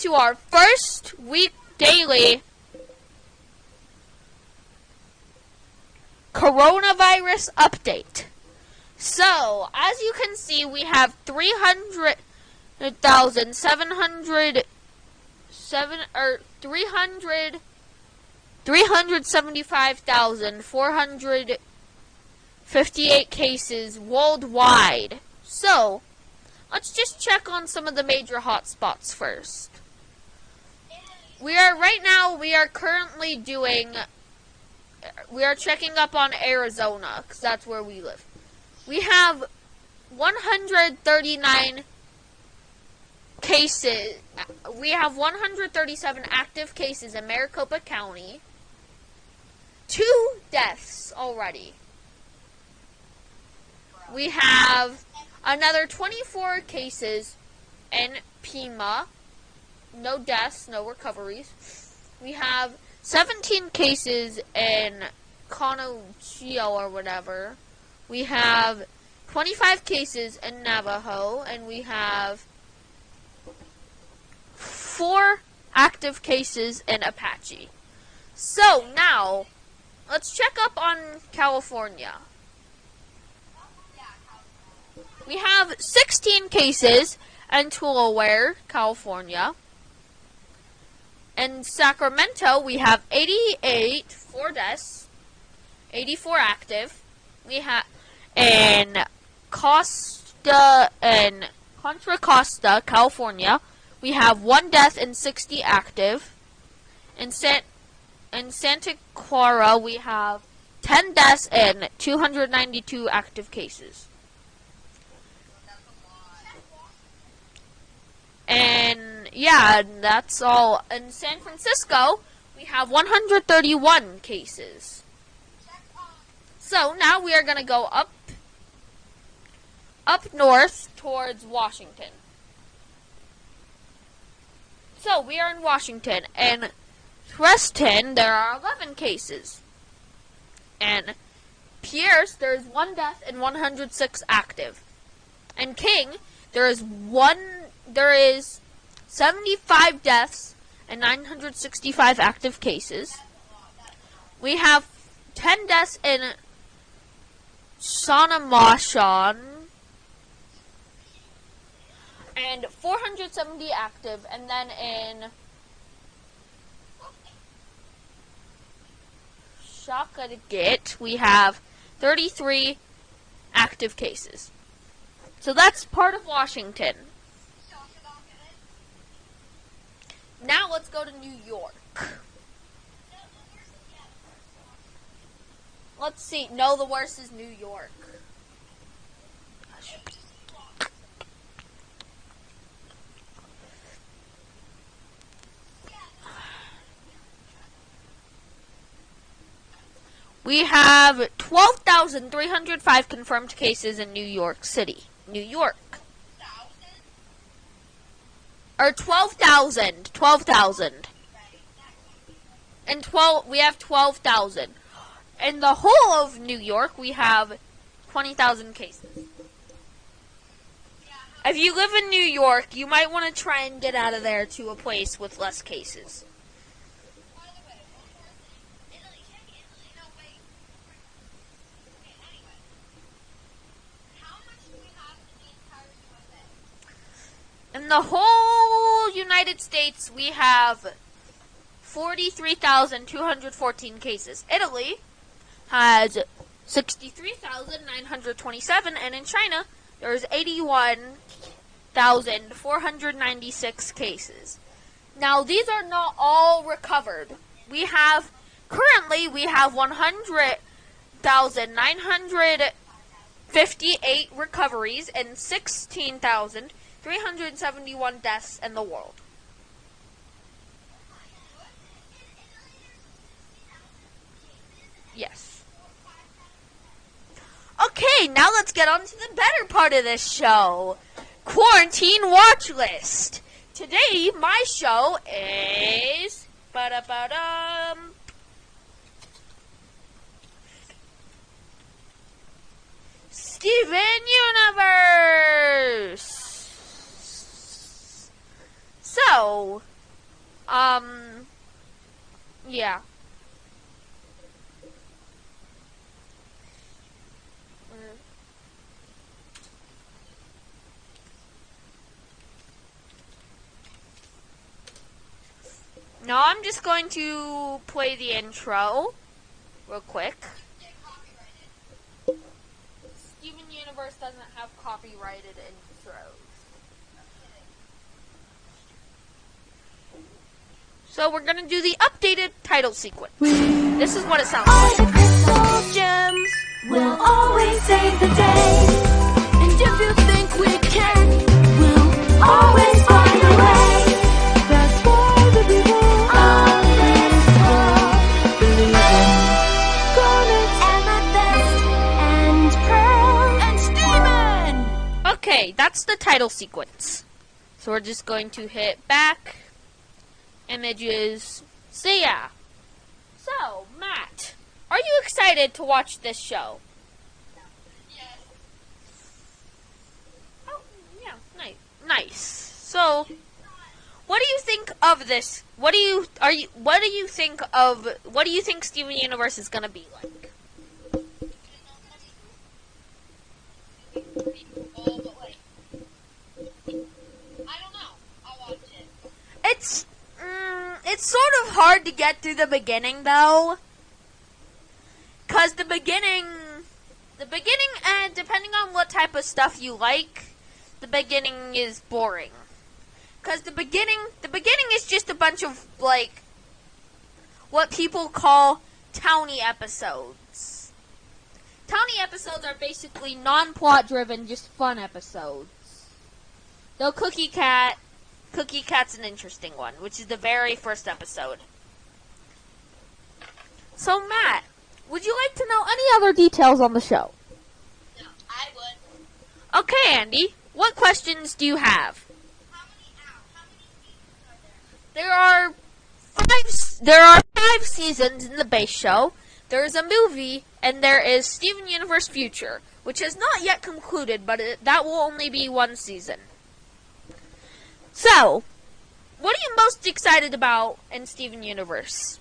to our first week daily coronavirus update. So, as you can see, we have 375,458 cases worldwide. So, let's just check on some of the major hotspots first. We are checking up on Arizona, because that's where we live. We have 139 cases. We have 137 active cases in Maricopa County. 2 deaths already. We have another 24 cases in Pima. No deaths, no recoveries. We have 17 cases in Conochio or whatever. We have 25 cases in Navajo, and we have 4 active cases in Apache. So now, let's check up on California. We have 16 cases in Tulare, California. In Sacramento, we have 88, 4 deaths, 84 active. We have in Contra Costa, California, we have 1 death and 60 active. In Santa Clara, we have 10 deaths and 292 active cases. And yeah, that's all. In San Francisco, we have 131 cases. So now we are going to go up north towards Washington. So we are in Washington, and Reston, there are 11 cases. And Pierce, there is 1 death and 106 active. And King, there is 75 deaths and 965 active cases. We have 10 deaths in Sonoma and 470 active, and then in Shakagat we have 33 active cases. So that's part of Washington. Now let's go to New York. Let's see. No, the worst is New York. We have 12,305 confirmed cases in New York City. New York. Or 12,000. 12,000. And we have 12,000. In the whole of New York, we have 20,000 cases. If you live in New York, you might want to try and get out of there to a place with less cases. In the whole United States, we have 43,214 cases. Italy has 63,927, and in China, there is 81,496 cases. Now, these are not all recovered. Currently, we have 100,958 recoveries and 16,371 deaths in the world. Yes. Okay, now let's get on to the better part of this show. Quarantine Watch List. Today, my show is... Steven Universe. So, Yeah. Now I'm just going to play the intro real quick. Steven Universe doesn't have copyrighted intros. So we're gonna do the updated title sequence. This is what it sounds All like. the crystal gems will always save the day. And if you think we can, we'll always find a way. That's why the people of this world believe in garnets, amethyst, and pearl, and Steven! Okay, that's the title sequence. So we're just going to hit back, images, see ya. So, Matt, are you excited to watch this show? Yes. Oh, yeah, nice. So, what do you think of this? What do you think Steven Universe is gonna be like? It's sort of hard to get through the beginning though, cause the beginning, and depending on what type of stuff you like, the beginning is boring. Cause the beginning is just a bunch of like what people call townie episodes. Townie episodes are basically non-plot driven, just fun episodes. Though Cookie Cat's an interesting one, which is the very first episode. So, Matt, would you like to know any other details on the show? No, I would. Okay, Andy, what questions do you have? How many seasons are there? There are five seasons in the base show. There is a movie, and there is Steven Universe Future, which has not yet concluded, but that will only be one season. So, what are you most excited about in Steven Universe?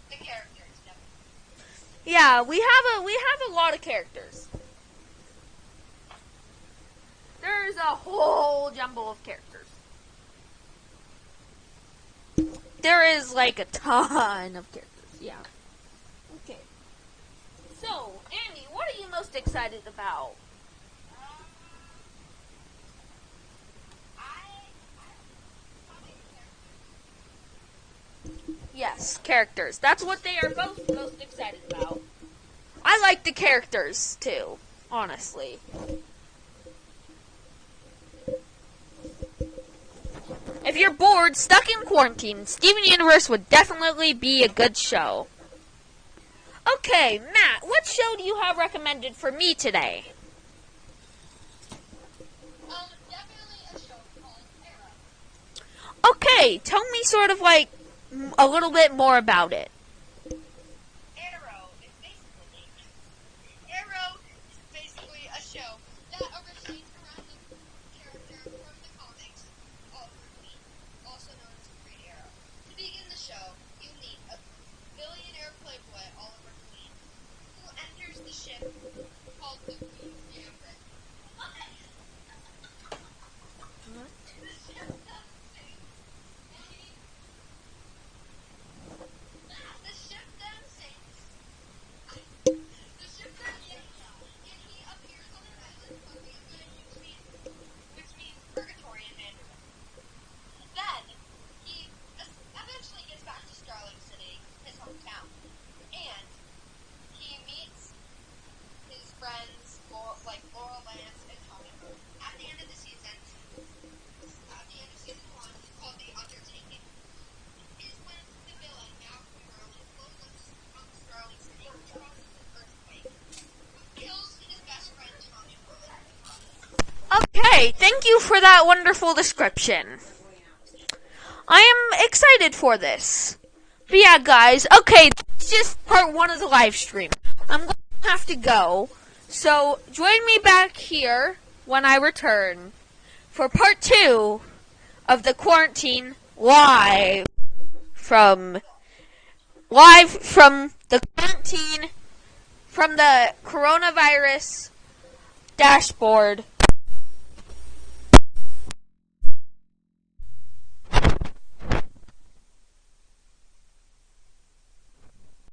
The characters, definitely. Yeah, we have a lot of characters. There's a whole jumble of characters. There is like a ton of characters, yeah. Okay. So, Andy, what are you most excited about? Yes, characters. That's what they are both most excited about. I like the characters, too, honestly. If you're bored, stuck in quarantine, Steven Universe would definitely be a good show. Okay, Matt, what show do you have recommended for me today? Definitely a show called Arrow. Okay, tell me sort of like a little bit more about it. Arrow is basically a show that originates around the character from the comics, Oliver Queen, also known as Green Arrow. To begin the show, you meet a billionaire playboy, Oliver Queen, who enters the ship called the Queen's Gambit. The ship doesn't sink. The ship then sinks. The ship then sinks, and he appears on an island called Gambit, which means purgatory in Mandarin. Then, he eventually gets back to Starling City, his hometown, and he meets his friends, Laurel Lance and Tommy Boone. At the end of season 1, called The Undertaking, is when the villain, Malcolm Merlin, blows up Starling City and causes an earthquake, kills his best friend, Tommy Boone. Okay, thank you for that wonderful description. I am excited for this. But yeah, guys, okay, that's just part 1 of the live stream. I'm going to have to go. So, join me back here when I return for part 2 of the quarantine live live from the quarantine, from the coronavirus dashboard